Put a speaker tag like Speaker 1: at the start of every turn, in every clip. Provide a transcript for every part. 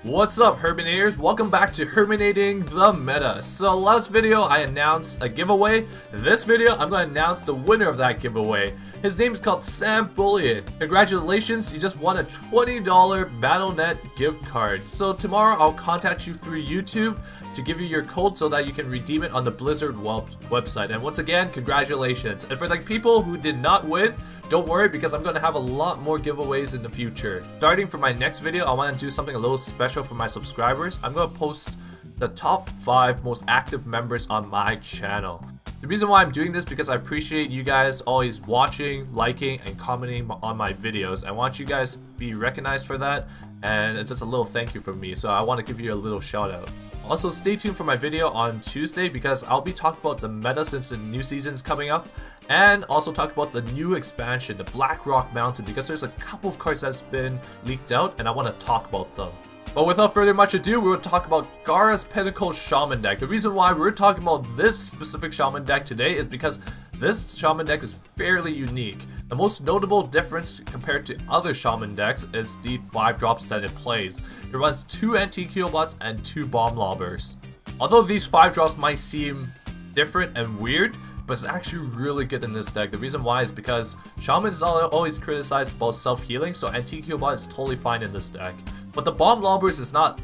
Speaker 1: What's up, Herminators? Welcome back to Herminating the Meta. So last video I announced a giveaway. This video I'm going to announce the winner of that giveaway. His name is called Sam Bullion. Congratulations, you just won a $20 Battle.net gift card. So tomorrow I'll contact you through YouTube to give you your code so that you can redeem it on the Blizzard website. And once again, congratulations. And for the people who did not win, don't worry because I'm going to have a lot more giveaways in the future. Starting from my next video, I want to do something a little special for my subscribers. I'm going to post the top 5 most active members on my channel. The reason why I'm doing this is because I appreciate you guys always watching, liking, and commenting on my videos. I want you guys to be recognized for that, and it's just a little thank you from me, so I want to give you a little shout out. Also, stay tuned for my video on Tuesday because I'll be talking about the meta since the new season is coming up, and also talk about the new expansion, the Black Rock Mountain, because there's a couple of cards that's been leaked out and I want to talk about them. But without further much ado, we're going to talk about Gaara's Pinnacle Shaman deck. The reason why we're talking about this specific Shaman deck today is because this Shaman deck is fairly unique. The most notable difference compared to other Shaman decks is the 5 drops that it plays. It runs 2 Anti-Heal bots and 2 Bomb Lobbers. Although these 5 drops might seem different and weird, but it's actually really good in this deck. The reason why is because Shaman is always criticized about self-healing, so Anti-Heal bot is totally fine in this deck. But the Bomb Lobbers is not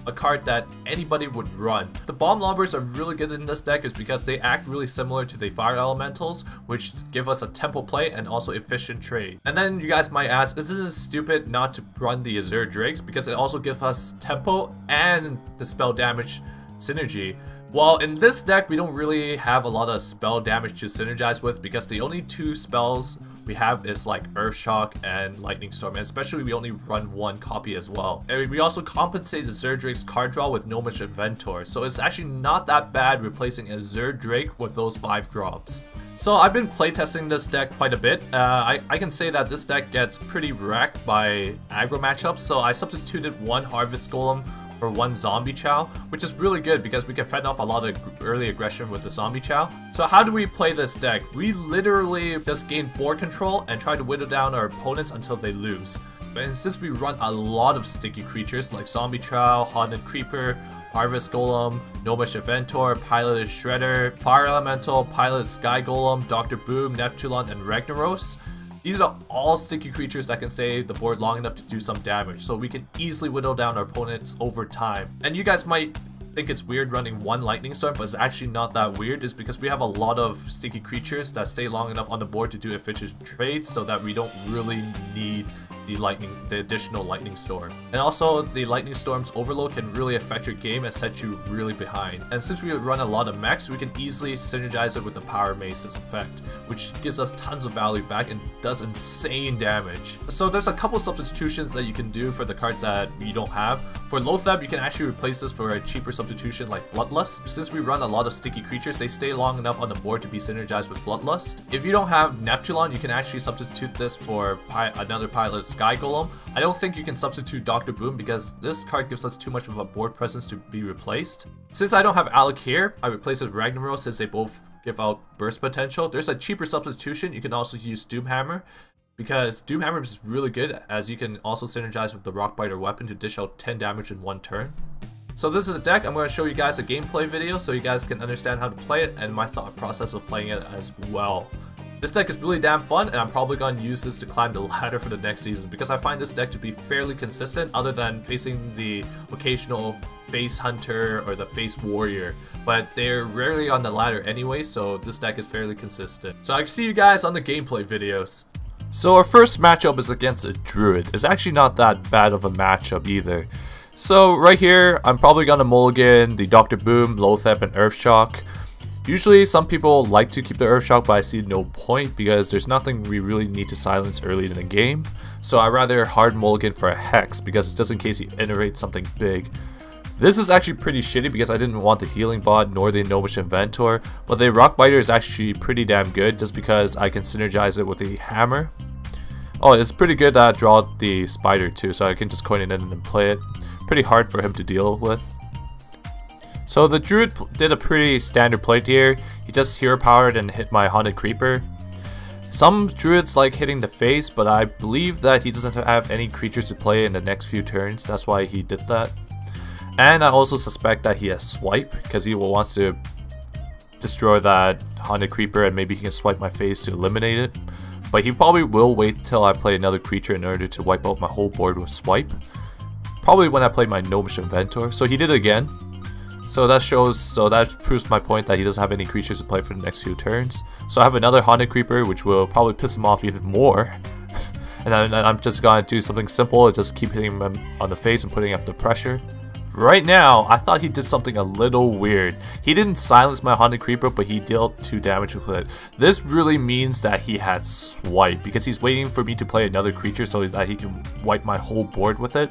Speaker 1: a card that anybody would run. The Bomb Lobbers are really good in this deck is because they act really similar to the Fire Elementals, which give us a tempo play and also efficient trade. And then you guys might ask, isn't it stupid not to run the Azure Drakes because it also gives us tempo and the spell damage synergy? Well, in this deck, we don't really have a lot of spell damage to synergize with because the only 2 spells we have is like Earthshock and Lightning Storm, and especially we only run 1 copy as well. And we also compensate the Azure Drake's card draw with Gnomish Inventor, so it's actually not that bad replacing Azure Drake with those 5 drops. So I've been playtesting this deck quite a bit. I can say that this deck gets pretty wrecked by aggro matchups, so I substituted 1 Harvest Golem for 1 Zombie Chow, which is really good because we can fend off a lot of early aggression with the Zombie Chow. So how do we play this deck? We literally just gain board control and try to whittle down our opponents until they lose. And since we run a lot of sticky creatures like Zombie Chow, Haunted Creeper, Harvest Golem, Gnomish Inventor, Piloted Shredder, Fire Elemental, Piloted Sky Golem, Dr. Boom, Neptulon, and Ragnaros, these are all sticky creatures that can stay the board long enough to do some damage, so we can easily whittle down our opponents over time. And you guys might think it's weird running 1 Lightning Storm, but it's actually not that weird. It's because we have a lot of sticky creatures that stay long enough on the board to do efficient trades so that we don't really need the additional Lightning Storm. And also, the Lightning Storm's overload can really affect your game and set you really behind. And since we run a lot of mechs, we can easily synergize it with the Power Mace's effect, which gives us tons of value back and does insane damage. So there's a couple substitutions that you can do for the cards that you don't have. For Loatheb, you can actually replace this for a cheaper substitution like Bloodlust. Since we run a lot of sticky creatures, they stay long enough on the board to be synergized with Bloodlust. If you don't have Neptulon, you can actually substitute this for another Pilot Sky Golem. I don't think you can substitute Dr. Boom because this card gives us too much of a board presence to be replaced. Since I don't have Alec here, I replace it with Ragnaros since they both give out burst potential. There's a cheaper substitution. You can also use Doomhammer because Doomhammer is really good as you can also synergize with the Rockbiter weapon to dish out 10 damage in 1 turn. So this is a deck. I'm going to show you guys a gameplay video so you guys can understand how to play it and my thought process of playing it as well. This deck is really damn fun, and I'm probably going to use this to climb the ladder for the next season because I find this deck to be fairly consistent other than facing the occasional Face Hunter or the Face Warrior. But they're rarely on the ladder anyway, so this deck is fairly consistent. So I can see you guys on the gameplay videos. So our first matchup is against a Druid. It's actually not that bad of a matchup either. So right here, I'm probably going to mulligan the Dr. Boom, Loatheb, and Earthshock. Usually some people like to keep the Earthshock, but I see no point because there's nothing we really need to silence early in the game. So I'd rather hard mulligan for a Hex because just in case he iterates something big. This is actually pretty shitty because I didn't want the Healing Bot nor the Gnomish Inventor, but the Rockbiter is actually pretty damn good just because I can synergize it with the Hammer. Oh, it's pretty good that draw the Spider too, so I can just coin it in and play it. Pretty hard for him to deal with. So the Druid did a pretty standard play here. He just hero powered and hit my Haunted Creeper. Some Druids like hitting the face, but I believe that he doesn't have any creatures to play in the next few turns. That's why he did that. And I also suspect that he has swipe, because he wants to destroy that Haunted Creeper and maybe he can swipe my face to eliminate it. But he probably will wait till I play another creature in order to wipe out my whole board with swipe. Probably when I play my Gnomish Inventor. So he did it again. So that proves my point that he doesn't have any creatures to play for the next few turns. So I have another Haunted Creeper, which will probably piss him off even more. And I'm just gonna do something simple, just keep hitting him on the face and putting up the pressure. Right now, I thought he did something a little weird. He didn't silence my Haunted Creeper, but he dealt 2 damage with it. This really means that he has swipe, because he's waiting for me to play another creature so that he can wipe my whole board with it.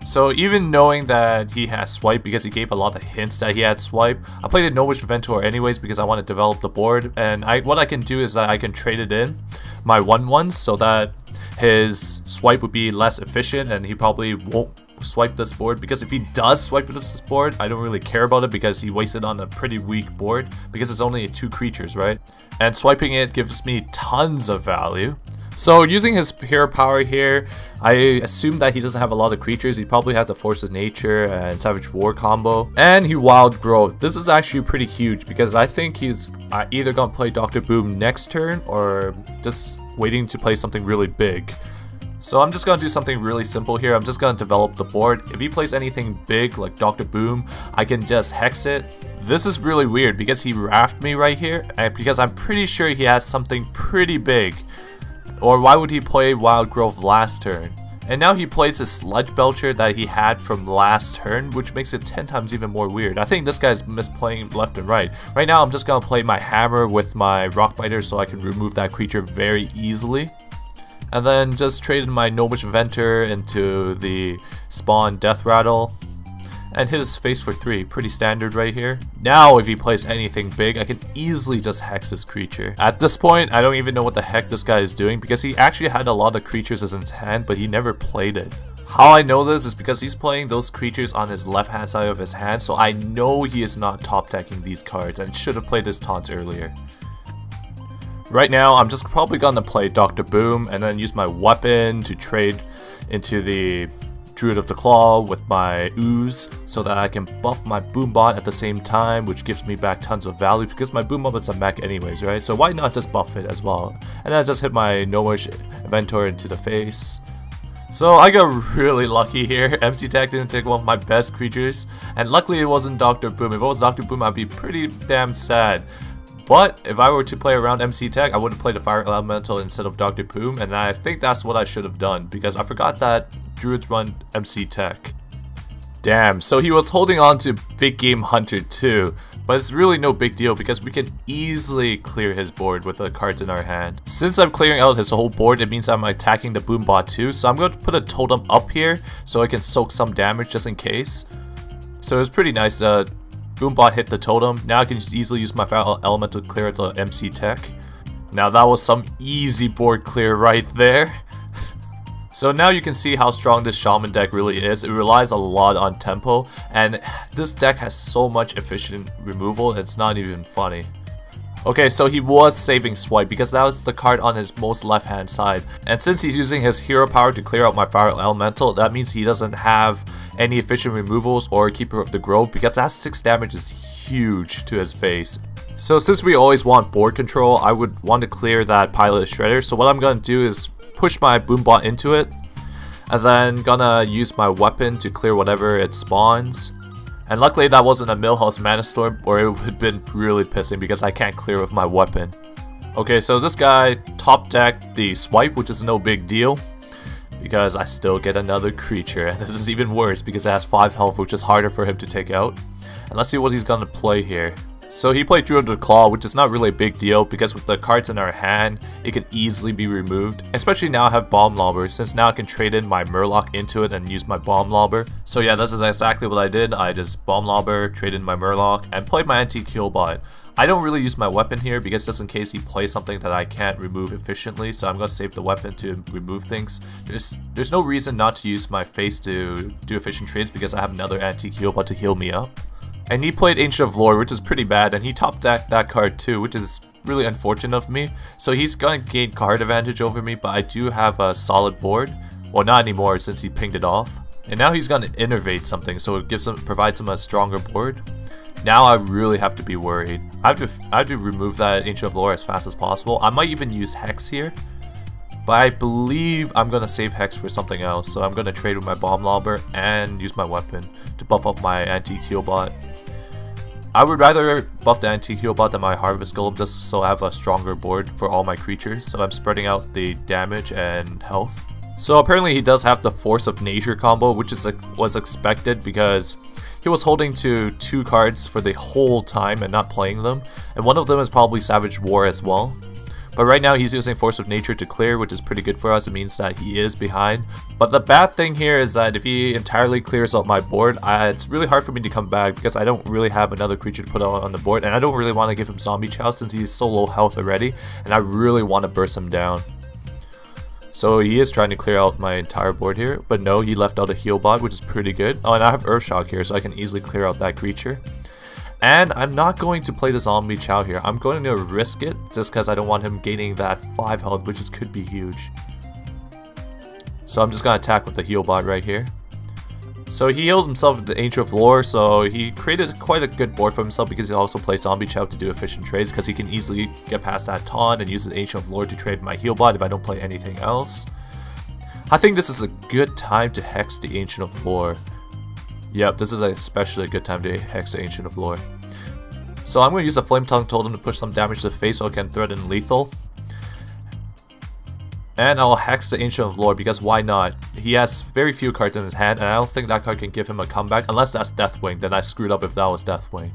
Speaker 1: So even knowing that he has swipe, because he gave a lot of hints that he had swipe, I played a Gnomish Inventor anyways because I want to develop the board. And what I can do is that I can trade it in my 1/1s so that his swipe would be less efficient and he probably won't swipe this board, because if he does swipe this board, I don't really care about it because he wasted on a pretty weak board because it's only 2 creatures, right? And swiping it gives me tons of value. So using his hero power here, I assume that he doesn't have a lot of creatures. He probably had the Force of Nature and Savage War combo. And he Wild Growth. This is actually pretty huge because I think he's either gonna play Dr. Boom next turn or just waiting to play something really big. So I'm just gonna do something really simple here. I'm just gonna develop the board. If he plays anything big like Dr. Boom, I can just hex it. This is really weird because he rafted me right here, and because I'm pretty sure he has something pretty big. Or why would he play Wild Growth last turn? And now he plays his Sludge Belcher that he had from last turn, which makes it 10 times even more weird. I think this guy's misplaying left and right. Right now I'm just gonna play my Hammer with my Rock Biter so I can remove that creature very easily. And then just traded my Gnomish Inventor into the Spawn Death Rattle and hit his face for 3. Pretty standard right here. Now if he plays anything big, I can easily just hex his creature. At this point, I don't even know what the heck this guy is doing because he actually had a lot of creatures in his hand, but he never played it. How I know this is because he's playing those creatures on his left hand side of his hand, so I know he is not top decking these cards and should have played his taunts earlier. Right now, I'm just probably gonna play Dr. Boom and then use my weapon to trade into the Druid of the Claw with my Ooze so that I can buff my Boombot at the same time, which gives me back tons of value because my Boombot is a mech anyways, right? So why not just buff it as well? And then I just hit my Gnomish Inventor into the face. So I got really lucky here. MC Tech didn't take one of my best creatures, and luckily it wasn't Dr. Boom. If it was Dr. Boom, I'd be pretty damn sad. But if I were to play around MC Tech, I would have played a Fire Elemental instead of Dr. Boom, and I think that's what I should have done because I forgot that Druids run MC Tech. Damn, so he was holding on to Big Game Hunter too, but it's really no big deal because we can easily clear his board with the cards in our hand. Since I'm clearing out his whole board, it means I'm attacking the Boombot too, so I'm going to put a totem up here so I can soak some damage just in case. So it's pretty nice. Boombot hit the totem. Now I can just easily use my Fire Elemental to clear the MC Tech. Now that was some easy board clear right there. So now you can see how strong this Shaman deck really is. It relies a lot on tempo, and this deck has so much efficient removal, it's not even funny. Okay, so he was saving Swipe because that was the card on his most left hand side. And since he's using his hero power to clear out my Fire Elemental, that means he doesn't have any efficient removals or Keeper of the Grove because that 6 damage is huge to his face. So since we always want board control, I would want to clear that Pilot Shredder. So what I'm going to do is push my Boombot into it, and then gonna use my weapon to clear whatever it spawns. And luckily that wasn't a Millhouse Mana Storm, or it would have been really pissing because I can't clear with my weapon. Okay, so this guy top decked the Swipe, which is no big deal because I still get another creature, and this is even worse because it has 5 health, which is harder for him to take out. And let's see what he's gonna play here. So he played Druid of the Claw, which is not really a big deal because with the cards in our hand, it can easily be removed. Especially now I have Bomb Lobber, since now I can trade in my Murloc into it and use my Bomb Lobber. So yeah, this is exactly what I did. I just Bomb Lobber, traded in my Murloc, and played my Antique Healbot. I don't really use my weapon here because just in case he plays something that I can't remove efficiently, so I'm going to save the weapon to remove things. There's no reason not to use my face to do efficient trades because I have another Antique Healbot to heal me up. And he played Ancient of Lore, which is pretty bad, and he top decked that card too, which is really unfortunate of me. So he's gonna gain card advantage over me, but I do have a solid board. Well, not anymore since he pinged it off. And now he's gonna innervate something, so it provides him a stronger board. Now I really have to be worried. I have to remove that Ancient of Lore as fast as possible. I might even use Hex here, but I believe I'm gonna save Hex for something else. So I'm gonna trade with my Bomb Lobber and use my weapon to buff up my Antique Heal Bot. I would rather buff the Antique Heal Bot than my Harvest Golem just so I have a stronger board for all my creatures. So I'm spreading out the damage and health. So apparently he does have the Force of Nature combo, which was expected because he was holding to 2 cards for the whole time and not playing them. And one of them is probably Savage War as well. But right now he's using Force of Nature to clear, which is pretty good for us. It means that he is behind. But the bad thing here is that if he entirely clears out my board, it's really hard for me to come back because I don't really have another creature to put out on the board. And I don't really want to give him Zombie Chow since he's so low health already. And I really want to burst him down. So he is trying to clear out my entire board here. But no, he left out a Heal Bot, which is pretty good. Oh, and I have Earthshock here, so I can easily clear out that creature. And I'm not going to play the Zombie Chow here. I'm going to risk it just because I don't want him gaining that 5 health, which could be huge. So I'm just going to attack with the Heal Bot right here. So he healed himself with the Ancient of Lore, so he created quite a good board for himself because he also plays Zombie Chow to do efficient trades because he can easily get past that taunt and use the Ancient of Lore to trade my Heal Bot if I don't play anything else. I think this is a good time to Hex the Ancient of Lore. Yep, this is especially a good time to Hex the Ancient of Lore. So I'm going to use the Flame Tongue Totem to push some damage to the face so I can threaten lethal. And I'll Hex the Ancient of Lore because why not? He has very few cards in his hand and I don't think that card can give him a comeback unless that's Deathwing. Then I screwed up if that was Deathwing.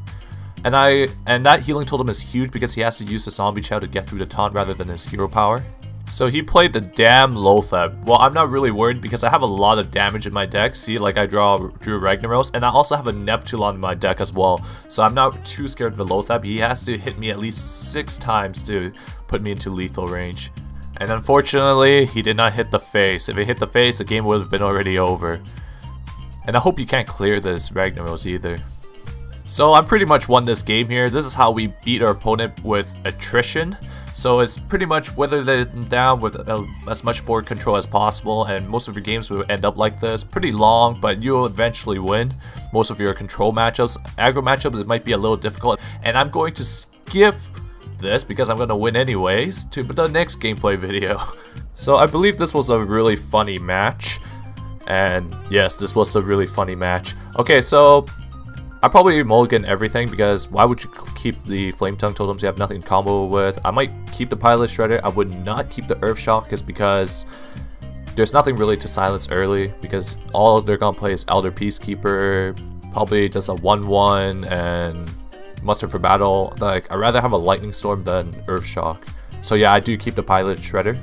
Speaker 1: And that Healing Totem is huge because he has to use the Zombie Chow to get through the taunt rather than his hero power. So he played the damn Lotheb. Well, I'm not really worried because I have a lot of damage in my deck. See, like I drew Ragnaros, and I also have a Neptulon in my deck as well. So I'm not too scared of the Lotheb. He has to hit me at least 6 times to put me into lethal range. And unfortunately, he did not hit the face. If it hit the face, the game would have been already over. And I hope you can't clear this Ragnaros either. So I pretty much won this game here. This is how we beat our opponent with attrition. So it's pretty much weather them down with as much board control as possible, and most of your games will end up like this. Pretty long, but you'll eventually win most of your control matchups. Aggro matchups, it might be a little difficult, and I'm going to skip this because I'm going to win anyways to the next gameplay video. So I believe this was a really funny match, and yes, this was a really funny match. Okay, so I probably mulligan everything because why would you keep the Flame Tongue Totems you have nothing to combo with? I might keep the Pilot Shredder. I would not keep the Earthshock just because there's nothing really to silence early because all they're gonna play is Elder Peacekeeper, probably just a 1/1 and Muster for Battle. Like, I'd rather have a Lightning Storm than Earthshock. So yeah, I do keep the Pilot Shredder.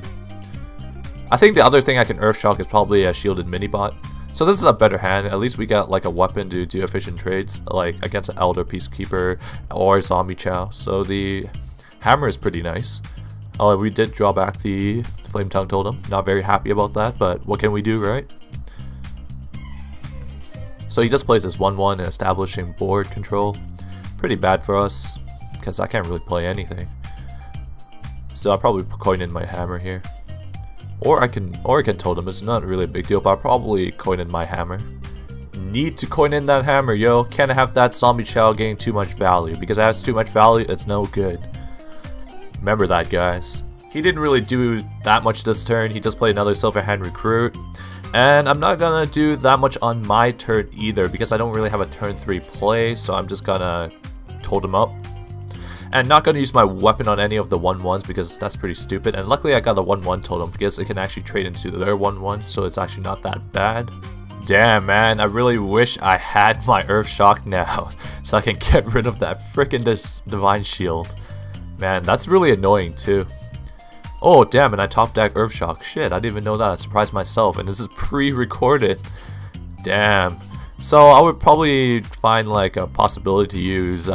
Speaker 1: I think the other thing I can Earthshock is probably a Shielded Minibot. So this is a better hand. At least we got like a weapon to do efficient trades, like against an Elder Peacekeeper or Zombie Chow. So the hammer is pretty nice. Oh, we did draw back the Flame Tongue Totem. Not very happy about that, but what can we do, right? So he just plays this 1/1 and establishing board control. Pretty bad for us because I can't really play anything. So I'll probably coin in my hammer here. Or I can totem. It's not really a big deal, but I'll probably coin in my hammer. Need to coin in that hammer, yo. Can't have that Zombie Chow getting too much value, because if it has too much value, it's no good. Remember that, guys. He didn't really do that much this turn. He just played another Silverhand Recruit. And I'm not gonna do that much on my turn either, because I don't really have a turn 3 play, so I'm just gonna totem up. And not gonna use my weapon on any of the 1/1s because that's pretty stupid. And luckily I got the 1/1 totem because it can actually trade into their 1/1, so it's actually not that bad. Damn, man, I really wish I had my Earthshock now so I can get rid of that frickin' Divine Shield. Man, that's really annoying too. Oh damn, and I top deck Earthshock. Shit, I didn't even know that. I surprised myself, and this is pre-recorded. Damn. So I would probably find like a possibility to use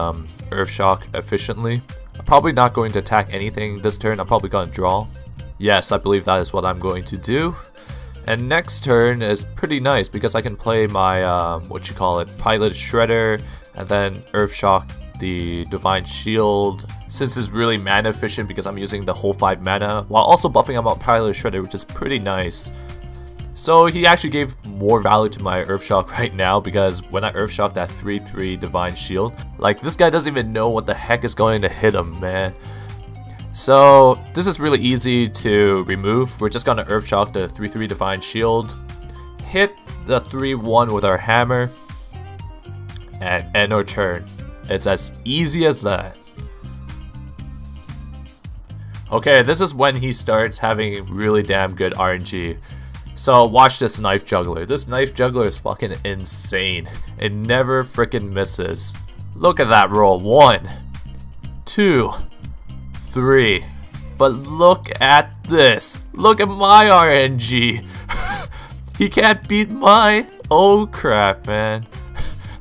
Speaker 1: Earthshock efficiently. I'm probably not going to attack anything this turn. I'm probably going to draw. Yes, I believe that is what I'm going to do. And next turn is pretty nice because I can play my Pilot Shredder, and then Earthshock the Divine Shield. Since it's really mana efficient because I'm using the whole 5 mana while also buffing out my Pilot Shredder, which is pretty nice. So he actually gave more value to my Earthshock right now, because when I Earthshock that 3/3 Divine Shield, like this guy doesn't even know what the heck is going to hit him, man. So this is really easy to remove. We're just gonna Earthshock the 3/3 Divine Shield, hit the 3/1 with our hammer, and end our turn. It's as easy as that. Okay, this is when he starts having really damn good RNG. So watch this Knife Juggler. This Knife Juggler is fucking insane. It never freaking misses. Look at that roll. 1, 2, 3. But look at this. Look at my RNG. He can't beat mine. Oh crap, man.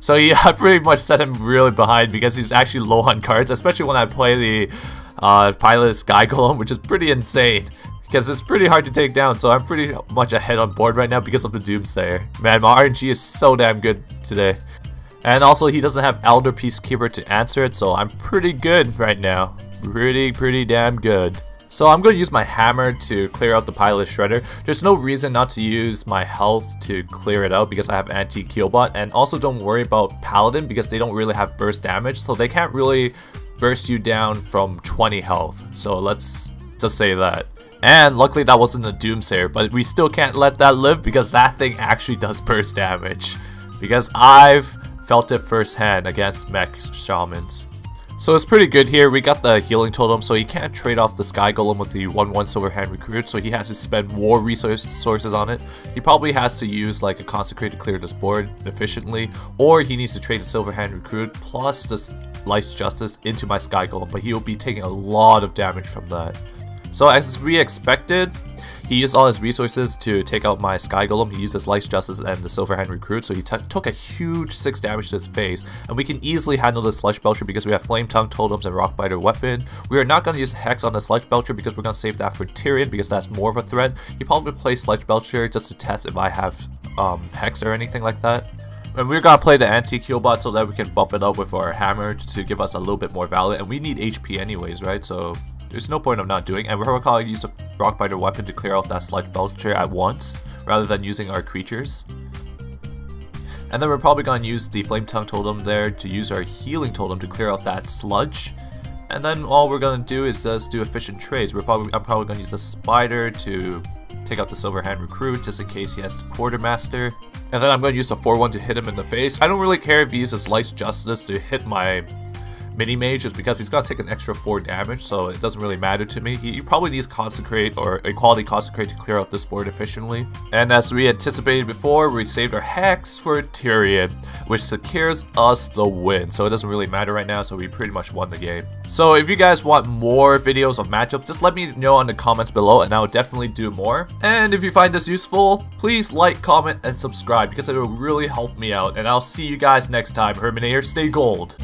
Speaker 1: So yeah, I pretty much set him really behind because he's actually low on cards, especially when I play the Pilot Sky Golem, which is pretty insane because it's pretty hard to take down. So I'm pretty much ahead on board right now because of the Doomsayer. Man, my RNG is so damn good today. And also he doesn't have Elder Peacekeeper to answer it, so I'm pretty good right now. Pretty damn good. So I'm going to use my hammer to clear out the Pilot Shredder. There's no reason not to use my health to clear it out because I have anti-Keelbot. And also don't worry about Paladin because they don't really have burst damage, so they can't really burst you down from 20 health. So let's just say that. And luckily that wasn't a Doomsayer, but we still can't let that live because that thing actually does burst damage. Because I've felt it firsthand against mech shamans. So it's pretty good here. We got the healing totem, so he can't trade off the Sky Golem with the 1/1 Silverhand Recruit, so he has to spend more resources on it. He probably has to use like a Consecrate to clear this board efficiently, or he needs to trade the Silverhand Recruit plus the Life's Justice into my Sky Golem, but he will be taking a lot of damage from that. So as we expected, he used all his resources to take out my Sky Golem. He used his Life's Justice and the Silverhand Recruit, so he took a huge 6 damage to his face. And we can easily handle the Sludge Belcher because we have Flame Tongue Totems and Rockbiter Weapon. We are not going to use Hex on the Sludge Belcher because we're going to save that for Tyrion because that's more of a threat. You probably play Sludge Belcher just to test if I have Hex or anything like that. And we're gonna play the anti-Keelbot so that we can buff it up with our hammer to give us a little bit more value. And we need HP anyways, right? So there's no point of not doing. And we're gonna use a Rockbiter Weapon to clear out that Sludge Belcher at once, rather than using our creatures. And then we're probably gonna use the Flame Tongue Totem there to use our Healing Totem to clear out that Sludge. And then all we're gonna do is just do efficient trades. I'm probably gonna use the Spider to take out the Silverhand Recruit just in case he has the Quartermaster. And then I'm going to use the 4/1 to hit him in the face. I don't really care if he uses Life's Justice to hit my Mini-Mage just because he's going to take an extra 4 damage, so it doesn't really matter to me. He probably needs Consecrate or Equality Consecrate to clear out this board efficiently. And as we anticipated before, we saved our Hex for Tyrion, which secures us the win. So it doesn't really matter right now, so we pretty much won the game. So if you guys want more videos of matchups, just let me know in the comments below and I'll definitely do more. And if you find this useful, please like, comment, and subscribe because it will really help me out. And I'll see you guys next time. Herminator, stay gold.